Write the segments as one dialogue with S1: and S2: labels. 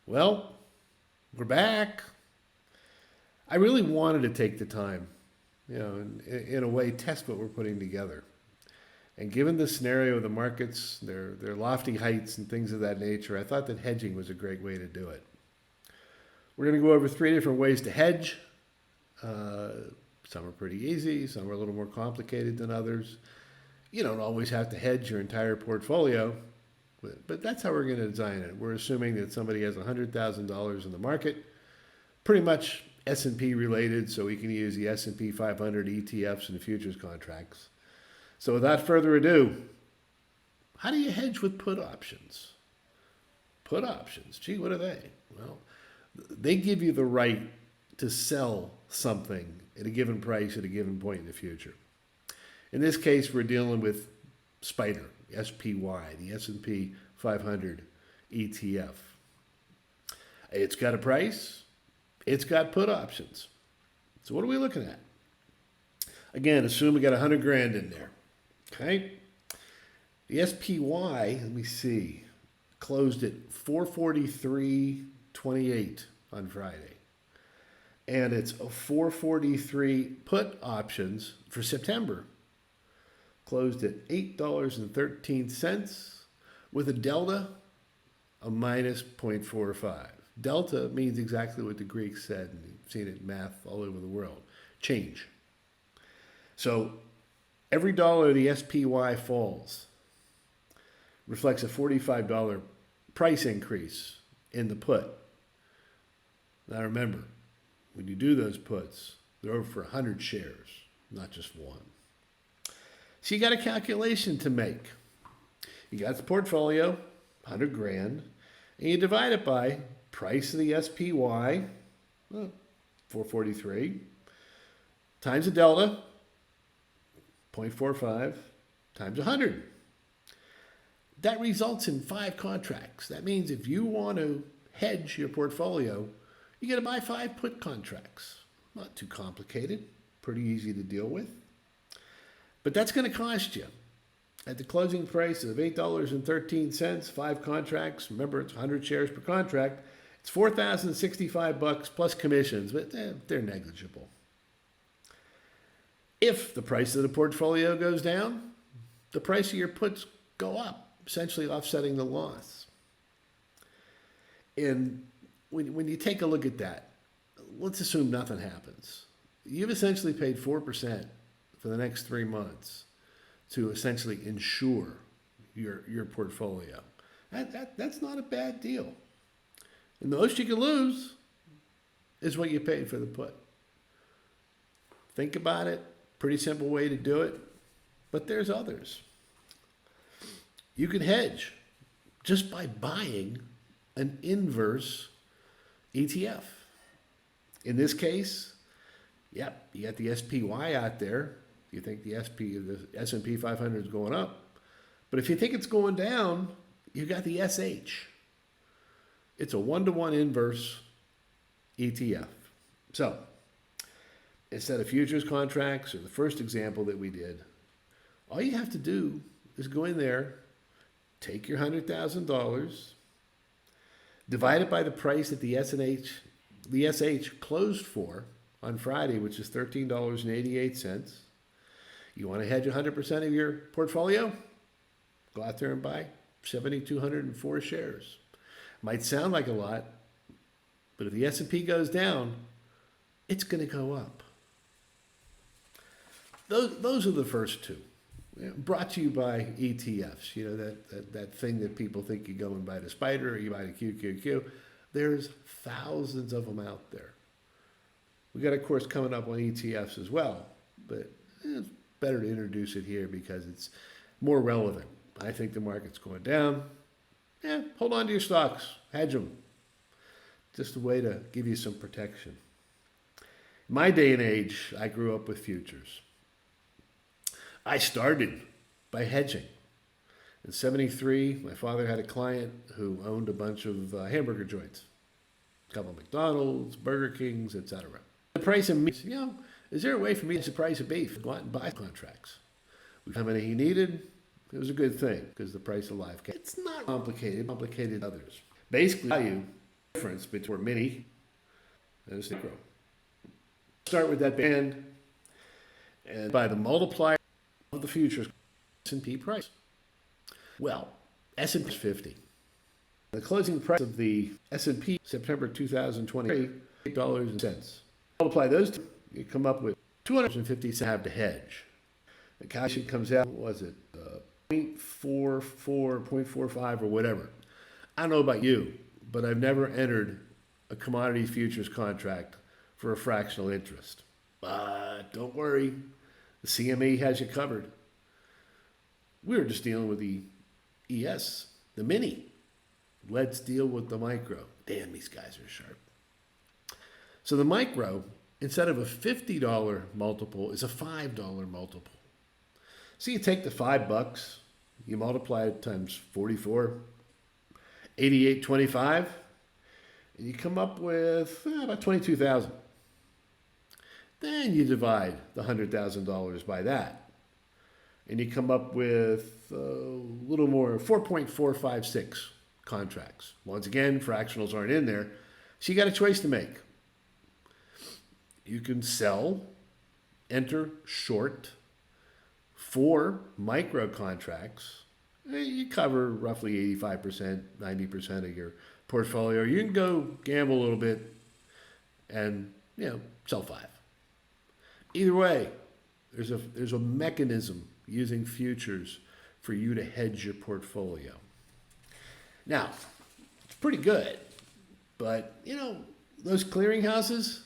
S1: Well, we're back. I really wanted to take the time, and in a way, test what we're putting together. And given the scenario of the markets, their lofty heights and things of that nature, I thought that hedging was a great way to do it. We're going to go over 3 different ways to hedge. Uh, some are pretty easy, some are a little more complicated than others. You don't always have to hedge your entire portfolio, but that's how we're going to design it. We're assuming that somebody has $100,000 in the market, pretty much S&P related, so we can use the S&P 500 ETFs and futures contracts. So without further ado, how do you hedge with put options? Put options, gee, what are they? Well, they give you the right to sell something at a given price at a given point in the future. In this case, we're dealing with SPDR, SPY, the S&P 500 ETF. It's got a price. It's got put options. So what are we looking at? Again, assume we got 100 grand in there. Okay. The SPY, let me see, closed at 443.28 on Friday. And it's a 443 put options for September. Closed at $8.13 with a delta of minus 0.45. Delta means exactly what the Greeks said, and you've seen it in math all over the world. Change. So every dollar the SPY falls reflects a $45 price increase in the put. Now remember, when you do those puts, they're over for 100 shares, not just one. So you got a calculation to make. You got the portfolio, 100 grand, and you divide it by price of the SPY, 443, times the delta, 0.45, times 100. That results in 5 contracts. That means if you want to hedge your portfolio, you got to buy 5 put contracts. Not too complicated, pretty easy to deal with. But that's going to cost you. At the closing price of $8.13, 5 contracts, remember it's 100 shares per contract, it's $4,065 plus commissions, but they're negligible. If the price of the portfolio goes down, the price of your puts go up, essentially offsetting the loss. And when you take a look at that, let's assume nothing happens. You've essentially paid 4% for the next 3 months to essentially insure your portfolio. That's not a bad deal. And the most you can lose is what you paid for the put. Think about it. Pretty simple way to do it. But there's others. You can hedge just by buying an inverse ETF. In this case, yep, you got the SPY out there. You think the S&P 500 is going up. But if you think it's going down, you got the SH. It's a 1-to-1 inverse ETF. So instead of futures contracts or the first example that we did, all you have to do is go in there, take your $100,000, divide it by the price that the SH closed for on Friday, which is $13.88. You want to hedge 100% of your portfolio? Go out there and buy 7,204 shares. Might sound like a lot, but if the S&P goes down, it's going to go up. Those are the first 2. Brought to you by ETFs. You know, that thing that people think you go and buy the SPDR or you buy the QQQ. There's thousands of them out there. We got a course coming up on ETFs as well, but it's better to introduce it here because it's more relevant. I think the market's going down. Hold on to your stocks. Hedge them. Just a way to give you some protection. In my day and age, I grew up with futures. I started by hedging. In '73, my father had a client who owned a bunch of hamburger joints. A couple of McDonald's, Burger Kings, etc. The price of meat, is there a way for me to the price of beef? Go out and buy contracts. How many he needed? It was a good thing because the price of live came. It's not complicated others. Basically, value difference between mini and a micro. Start with that band and by the multiplier of the futures S&P price. Well, S&P is 50. The closing price of the S&P September 2023, $8.00. Multiply those two, you come up with 250 cents to have to hedge. The calculation comes out, what was it, 0.44, 0.45 or whatever. I don't know about you, but I've never entered a commodity futures contract for a fractional interest. But don't worry, the CME has you covered. We're just dealing with the ES, the mini. Let's deal with the micro. Damn, these guys are sharp. So the micro, instead of a $50 multiple, is a $5 multiple. So you take the $5, you multiply it times 44, 88.25, and you come up with about 22,000. Then you divide the $100,000 by that, and you come up with a little more, 4.456 contracts. Once again, fractionals aren't in there, so you got a choice to make. You can sell, enter short 4 micro contracts. You cover roughly 85%, 90% of your portfolio. You can go gamble a little bit and, sell 5. Either way, there's a mechanism using futures for you to hedge your portfolio. Now, it's pretty good, but those clearinghouses,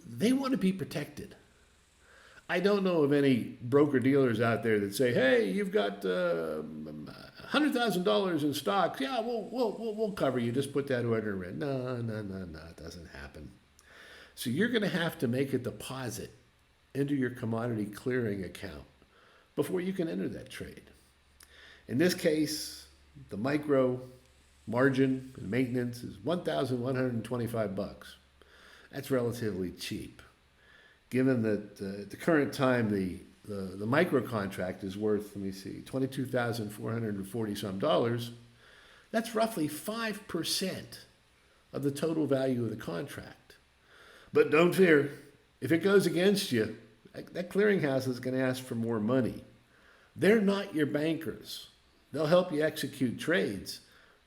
S1: they want to be protected. I don't know of any broker-dealers out there that say, hey, you've got $100,000 in stocks. Yeah, we'll cover you. Just put that order in. No, it doesn't happen. So you're going to have to make a deposit into your commodity clearing account before you can enter that trade. In this case, the micro margin and maintenance is $1,125. That's relatively cheap. Given that at the current time, the micro contract is worth, $22,440 some dollars, that's roughly 5% of the total value of the contract. But don't fear, if it goes against you, that clearinghouse is going to ask for more money. They're not your bankers. They'll help you execute trades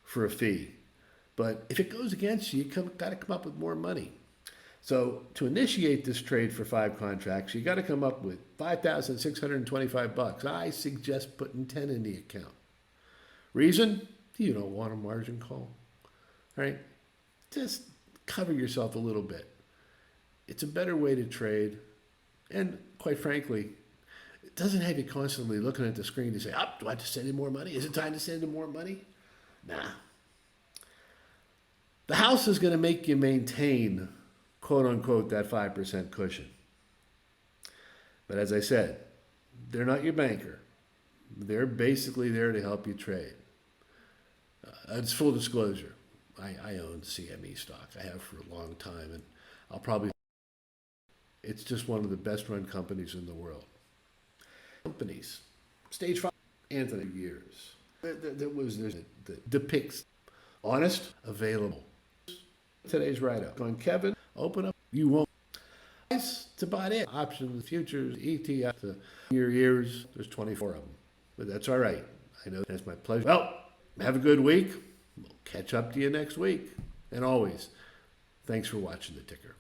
S1: for a fee. But if it goes against you, got to come up with more money. So to initiate this trade for 5 contracts, you got to come up with $5,625. I suggest putting 10 in the account. Reason? You don't want a margin call, right? Just cover yourself a little bit. It's a better way to trade. And quite frankly, it doesn't have you constantly looking at the screen to say, do I have to send in more money? Is it time to send in more money? Nah. The house is going to make you maintain, quote unquote, that 5% cushion. But as I said, they're not your banker. They're basically there to help you trade. It's full disclosure. I own CME stock. I have for a long time, and I'll probably. It's just one of the best run companies in the world. Companies, Stage 5, Anthony years. That depicts honest, available. Today's write-up on Kevin. Open up. You won't. It's about it. Options, futures, ETF, your ears. There's 24 of them, but that's all right. I know that's my pleasure. Well, have a good week. We'll catch up to you next week. And always, thanks for watching the ticker.